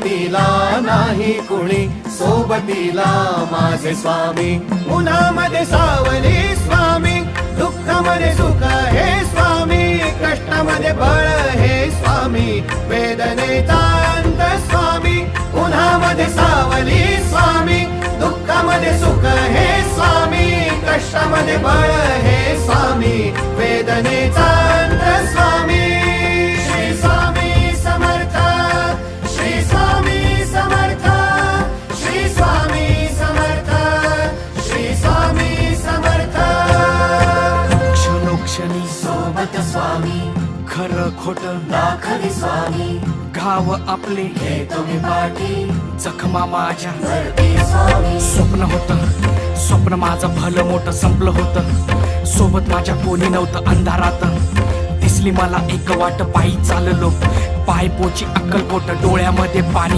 तिला नाही कुणी सोबतीला माझे स्वामी. उन्हामध्ये सावली स्वामी, दुःखामध्ये सुख हे स्वामी, कष्टामध्ये बळ हे स्वामी, वेदनेचा अंत स्वामी. उन्हामध्ये सावली स्वामी, दुःखामध्ये सुख हे स्वामी, कष्टामध्ये बळ हे स्वामी, वेदनेचा अंत स्वामी. श्री स्वामी समर्थ, श्री स्वामी समर्थ, श्री स्वामी समर्थ, श्री स्वामी समर्थ. क्षणोक्षणी सोबत स्वामी, खरं खोट दाखवी स्वामी, घाव आपले घेतो मी पाठी जखमा माझ्या. धरती स्वामी. स्वप्न होतं, स्वप्न माझं भलं मोठं संपलं होतं. सोबत माझ्या कोणी नव्हतं अंधारात. दिसली मला एक वाट, पायी चाललो पाय पोची अक्कलकोट, डोळ्यामध्ये पाणी